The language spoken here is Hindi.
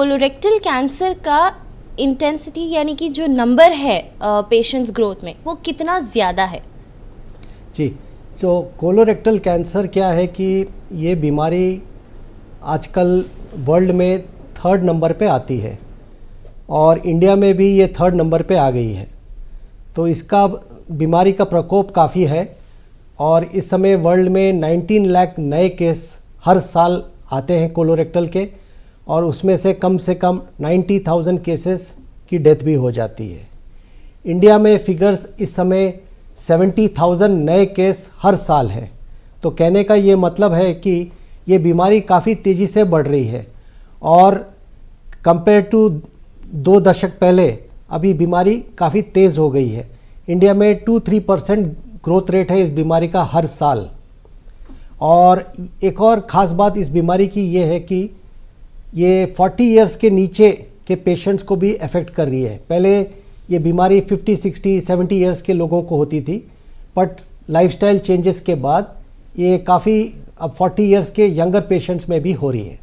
कोलोरेक्टल कैंसर का इंटेंसिटी यानी कि जो नंबर है पेशेंट्स ग्रोथ में वो कितना ज़्यादा है? जी, तो कोलोरेक्टल कैंसर क्या है कि ये बीमारी आजकल वर्ल्ड में 3rd नंबर पे आती है और इंडिया में भी ये 3rd नंबर पे आ गई है। तो इसका बीमारी का प्रकोप काफ़ी है और इस समय वर्ल्ड में 19 लाख नए केस हर साल आते हैं कोलोरेक्टल के, और उसमें से कम 90,000 केसेस की डेथ भी हो जाती है। इंडिया में फिगर्स इस समय 70,000 नए केस हर साल है। तो कहने का ये मतलब है कि ये बीमारी काफ़ी तेज़ी से बढ़ रही है और कंपेयर टू 2 दशक पहले अभी बीमारी काफ़ी तेज़ हो गई है। इंडिया में 2-3% ग्रोथ रेट है इस बीमारी का हर साल। और एक और ख़ास बात इस बीमारी की ये है कि ये 40 इयर्स के नीचे के पेशेंट्स को भी अफेक्ट कर रही है। पहले ये बीमारी 50, 60, 70 इयर्स के लोगों को होती थी, बट लाइफस्टाइल चेंजेस के बाद ये काफ़ी अब 40 इयर्स के यंगर पेशेंट्स में भी हो रही है।